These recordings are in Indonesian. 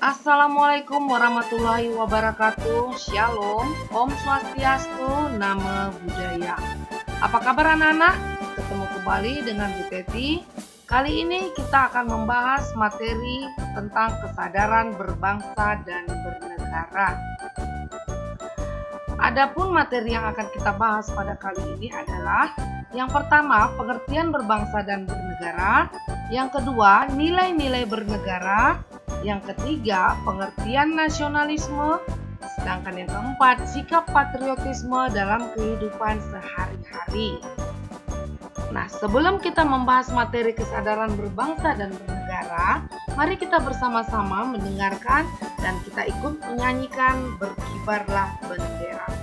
Assalamualaikum warahmatullahi wabarakatuh. Shalom, Om Swastiastu, Namo Buddhaya. Apa kabar anak-anak? Ketemu kembali dengan Bu Teti. Kali ini kita akan membahas materi tentang kesadaran berbangsa dan bernegara. Adapun materi yang akan kita bahas pada kali ini adalah yang pertama, pengertian berbangsa dan bernegara. Yang kedua, nilai-nilai bernegara. Yang ketiga, pengertian nasionalisme. Sedangkan yang keempat, sikap patriotisme dalam kehidupan sehari-hari. Nah, sebelum kita membahas materi kesadaran berbangsa dan bernegara, mari kita bersama-sama mendengarkan dan kita ikut menyanyikan Berkibarlah Benderaku.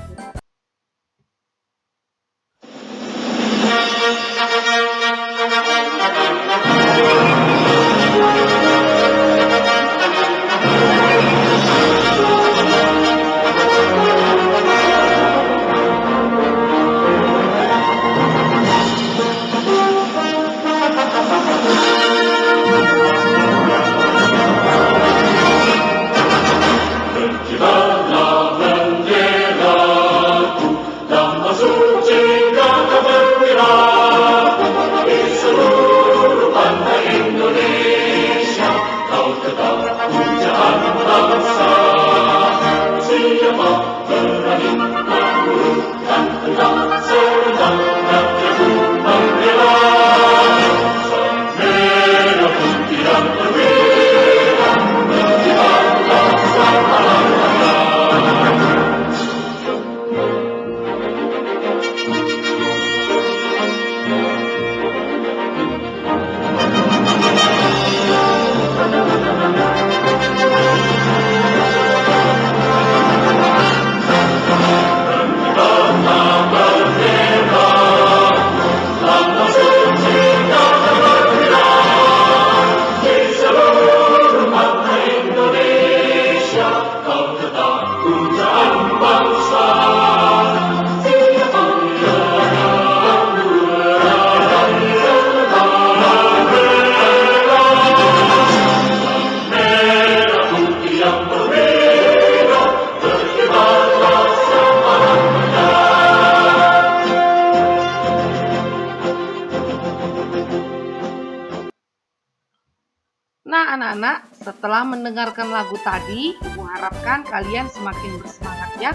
Nah anak-anak, setelah mendengarkan lagu tadi, Ibu harapkan kalian semakin bersemangat ya.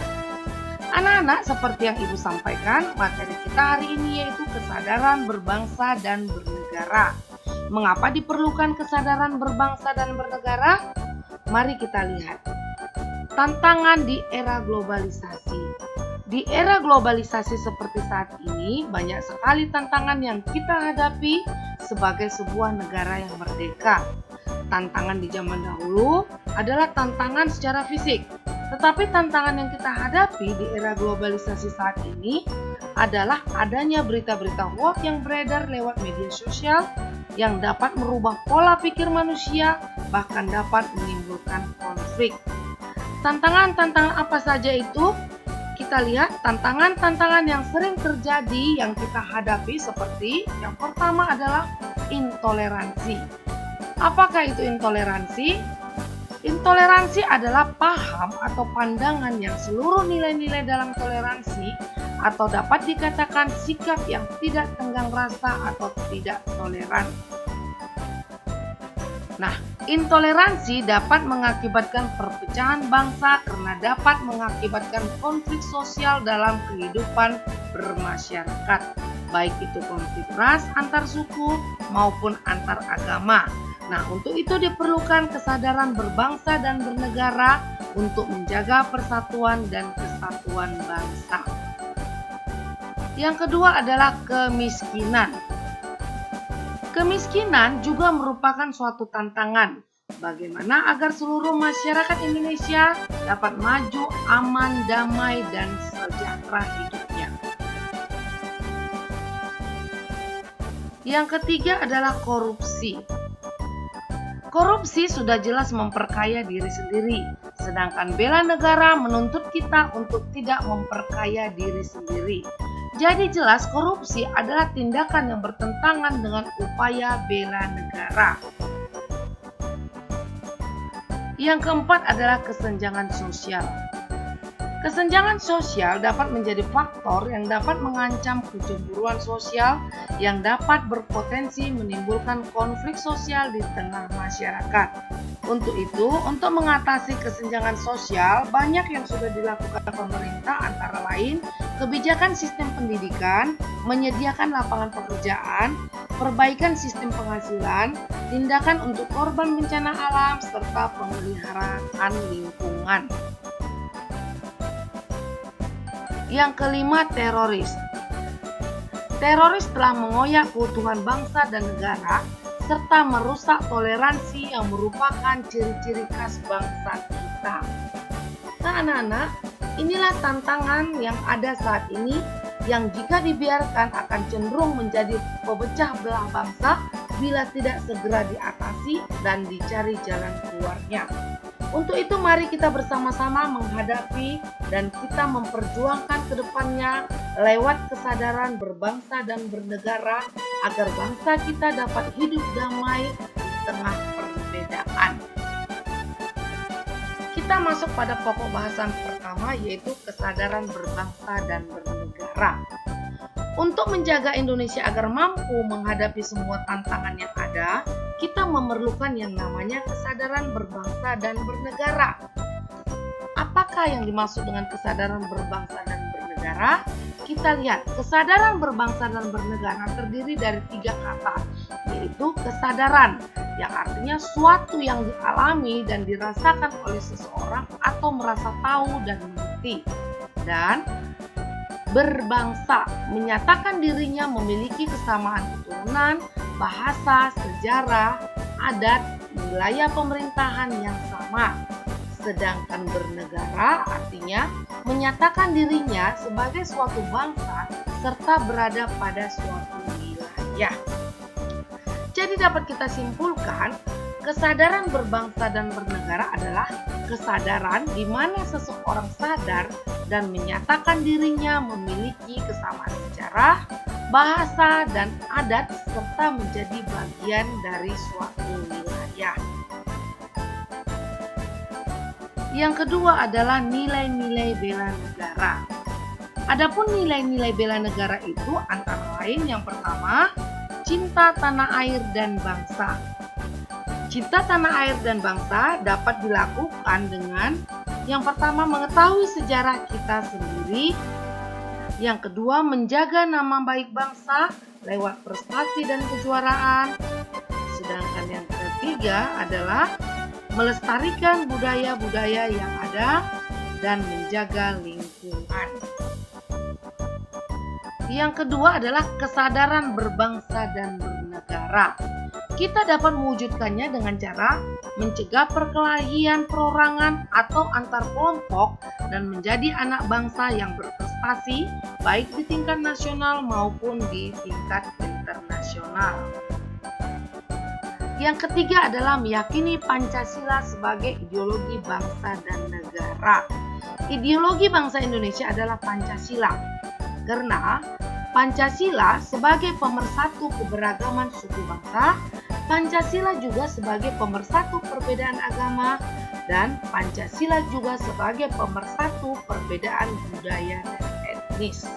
Anak-anak, seperti yang Ibu sampaikan, materi kita hari ini yaitu kesadaran berbangsa dan bernegara. Mengapa diperlukan kesadaran berbangsa dan bernegara? Mari kita lihat. Tantangan di era globalisasi. Di era globalisasi seperti saat ini, banyak sekali tantangan yang kita hadapi sebagai sebuah negara yang merdeka. Tantangan di zaman dahulu adalah tantangan secara fisik. Tetapi tantangan yang kita hadapi di era globalisasi saat ini adalah adanya berita-berita hoax yang beredar lewat media sosial yang dapat merubah pola pikir manusia, bahkan dapat menimbulkan konflik. Tantangan-tantangan apa saja itu? Kita lihat tantangan-tantangan yang sering terjadi yang kita hadapi seperti yang pertama adalah intoleransi. Apakah itu intoleransi? Intoleransi adalah paham atau pandangan yang seluruh nilai-nilai dalam toleransi atau dapat dikatakan sikap yang tidak tenggang rasa atau tidak toleran. Nah, intoleransi dapat mengakibatkan perpecahan bangsa karena dapat mengakibatkan konflik sosial dalam kehidupan bermasyarakat, baik itu konflik ras antar suku maupun antar agama. Nah, untuk itu diperlukan kesadaran berbangsa dan bernegara untuk menjaga persatuan dan kesatuan bangsa. Yang kedua adalah kemiskinan. Kemiskinan juga merupakan suatu tantangan. Bagaimana agar seluruh masyarakat Indonesia dapat maju, aman, damai, dan sejahtera hidupnya. Yang ketiga adalah korupsi. Korupsi sudah jelas memperkaya diri sendiri, sedangkan bela negara menuntut kita untuk tidak memperkaya diri sendiri. Jadi jelas korupsi adalah tindakan yang bertentangan dengan upaya bela negara. Yang keempat adalah kesenjangan sosial. Kesenjangan sosial dapat menjadi faktor yang dapat mengancam kecemburuan sosial yang dapat berpotensi menimbulkan konflik sosial di tengah masyarakat. Untuk itu, untuk mengatasi kesenjangan sosial, banyak yang sudah dilakukan pemerintah, antara lain kebijakan sistem pendidikan, menyediakan lapangan pekerjaan, perbaikan sistem penghasilan, tindakan untuk korban bencana alam, serta pemeliharaan lingkungan. Yang kelima, teroris. Teroris telah mengoyak keutuhan bangsa dan negara serta merusak toleransi yang merupakan ciri-ciri khas bangsa kita. Nah, anak-anak, inilah tantangan yang ada saat ini yang jika dibiarkan akan cenderung menjadi pemecah belah bangsa bila tidak segera diatasi dan dicari jalan keluarnya. Untuk itu mari kita bersama-sama menghadapi dan kita memperjuangkan ke depannya lewat kesadaran berbangsa dan bernegara agar bangsa kita dapat hidup damai di tengah perbedaan. Kita masuk pada pokok bahasan pertama, yaitu kesadaran berbangsa dan bernegara. Untuk menjaga Indonesia agar mampu menghadapi semua tantangan yang ada, kita memerlukan yang namanya kesadaran berbangsa dan bernegara. Apakah yang dimaksud dengan kesadaran berbangsa dan bernegara? Kita lihat, kesadaran berbangsa dan bernegara terdiri dari 3 kata, yaitu kesadaran, yang artinya suatu yang dialami dan dirasakan oleh seseorang atau merasa tahu dan mengerti. Dan berbangsa, menyatakan dirinya memiliki kesamaan keturunan, bahasa, sejarah, adat, wilayah pemerintahan yang sama. Sedangkan bernegara artinya menyatakan dirinya sebagai suatu bangsa serta berada pada suatu wilayah. Jadi dapat kita simpulkan, kesadaran berbangsa dan bernegara adalah kesadaran di mana seseorang sadar dan menyatakan dirinya memiliki kesamaan sejarah, bahasa, dan adat serta menjadi bagian dari suatu wilayah. Yang kedua adalah nilai-nilai bela negara. Adapun nilai-nilai bela negara itu antara lain yang pertama, cinta tanah air dan bangsa. Cinta tanah air dan bangsa dapat dilakukan dengan yang pertama mengetahui sejarah kita sendiri, yang kedua menjaga nama baik bangsa lewat prestasi dan kejuaraan, sedangkan yang ketiga adalah melestarikan budaya-budaya yang ada dan menjaga lingkungan. Yang kedua adalah kesadaran berbangsa dan bernegara. Kita dapat mewujudkannya dengan cara mencegah perkelahian perorangan atau antar kelompok dan menjadi anak bangsa yang berprestasi baik di tingkat nasional maupun di tingkat internasional. Yang ketiga adalah meyakini Pancasila sebagai ideologi bangsa dan negara. Ideologi bangsa Indonesia adalah Pancasila, karena Pancasila sebagai pemersatu keberagaman suku bangsa, Pancasila juga sebagai pemersatu perbedaan agama, dan Pancasila juga sebagai pemersatu perbedaan budaya dan etnis.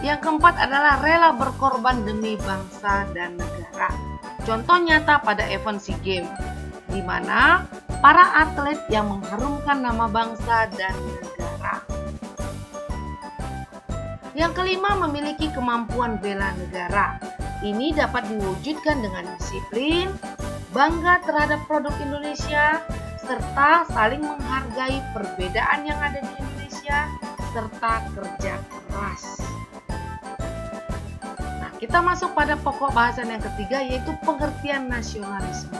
Yang keempat adalah rela berkorban demi bangsa dan negara. Contoh nyata pada event SEA Games, di mana para atlet yang mengharumkan nama bangsa dan negara. Yang kelima, memiliki kemampuan bela negara. Ini dapat diwujudkan dengan disiplin, bangga terhadap produk Indonesia, serta saling menghargai perbedaan yang ada di Indonesia, serta kerja keras. Nah, kita masuk pada pokok bahasan yang ketiga, yaitu pengertian nasionalisme.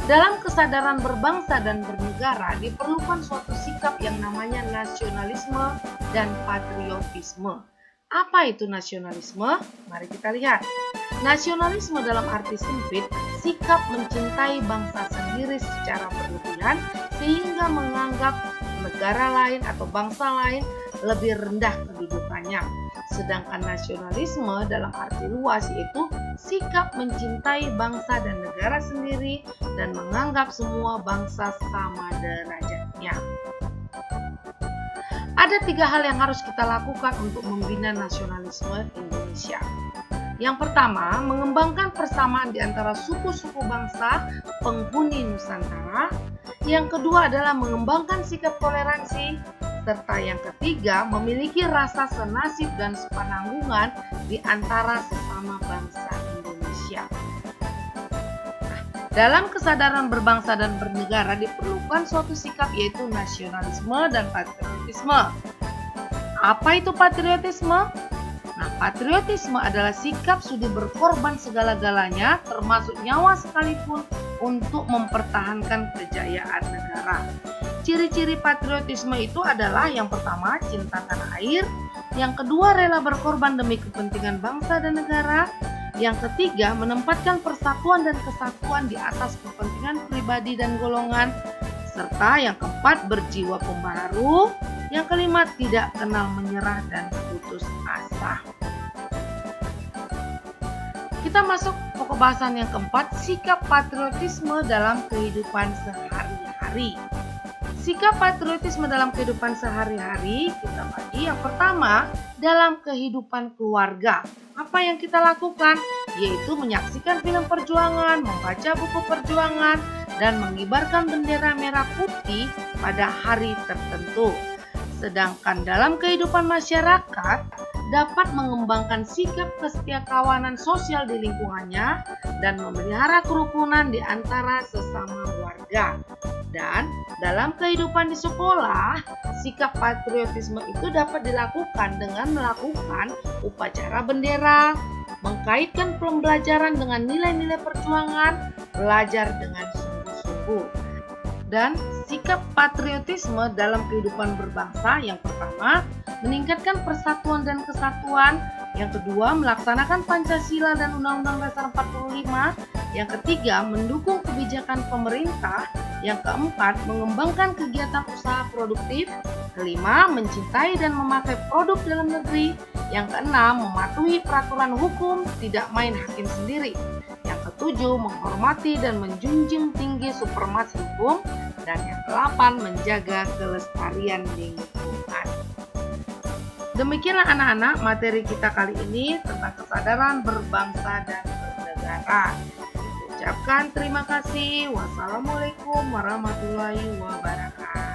Dalam kesadaran berbangsa dan bernegara diperlukan suatu sikap yang namanya nasionalisme dan patriotisme. Apa itu nasionalisme? Mari kita lihat. Nasionalisme dalam arti sempit, sikap mencintai bangsa sendiri secara berlebihan sehingga menganggap negara lain atau bangsa lain lebih rendah kedudukannya. Sedangkan nasionalisme dalam arti luas yaitu sikap mencintai bangsa dan negara sendiri dan menganggap semua bangsa sama derajatnya. Ada 3 hal yang harus kita lakukan untuk membina nasionalisme Indonesia. Yang pertama, mengembangkan persamaan di antara suku-suku bangsa penghuni Nusantara. Yang kedua adalah mengembangkan sikap toleransi. Serta yang ketiga, memiliki rasa senasib dan sepenanggungan di antara sesama bangsa Indonesia. Dalam kesadaran berbangsa dan bernegara diperlukan suatu sikap, yaitu nasionalisme dan patriotisme. Apa itu patriotisme? Nah, patriotisme adalah sikap sudi berkorban segala-galanya, termasuk nyawa sekalipun, untuk mempertahankan kejayaan negara. Ciri-ciri patriotisme itu adalah yang pertama, cinta tanah air. Yang kedua, rela berkorban demi kepentingan bangsa dan negara. Yang ketiga, menempatkan persatuan dan kesatuan di atas kepentingan pribadi dan golongan. Serta yang keempat, berjiwa pembaharu. Yang kelima, tidak kenal menyerah dan putus asa. Kita masuk pokok bahasan yang keempat, sikap patriotisme dalam kehidupan sehari-hari. Sikap patriotisme dalam kehidupan sehari-hari kita bagi. Yang pertama, dalam kehidupan keluarga. Apa yang kita lakukan? Yaitu menyaksikan film perjuangan, membaca buku perjuangan, dan mengibarkan bendera merah putih pada hari tertentu. Sedangkan dalam kehidupan masyarakat, dapat mengembangkan sikap kesetiakawanan sosial di lingkungannya dan memelihara kerukunan di antara sesama warga. Dan dalam kehidupan di sekolah, sikap patriotisme itu dapat dilakukan dengan melakukan upacara bendera, mengkaitkan pembelajaran dengan nilai-nilai perjuangan, belajar dengan sungguh-sungguh. Dan sikap patriotisme dalam kehidupan berbangsa, yang pertama, meningkatkan persatuan dan kesatuan. Yang kedua, melaksanakan Pancasila dan Undang-Undang Dasar 45. Yang ketiga, mendukung kebijakan pemerintah. Yang keempat, mengembangkan kegiatan usaha produktif. Kelima, mencintai dan memakai produk dalam negeri. Yang keenam, mematuhi peraturan hukum, tidak main hakim sendiri. Yang ketujuh, menghormati dan menjunjung tinggi supremasi hukum. Dan yang ke-8, menjaga kelestarian lingkungan. Demikianlah anak-anak materi kita kali ini tentang kesadaran berbangsa dan bernegara. Ucapkan terima kasih. Wassalamualaikum warahmatullahi wabarakatuh.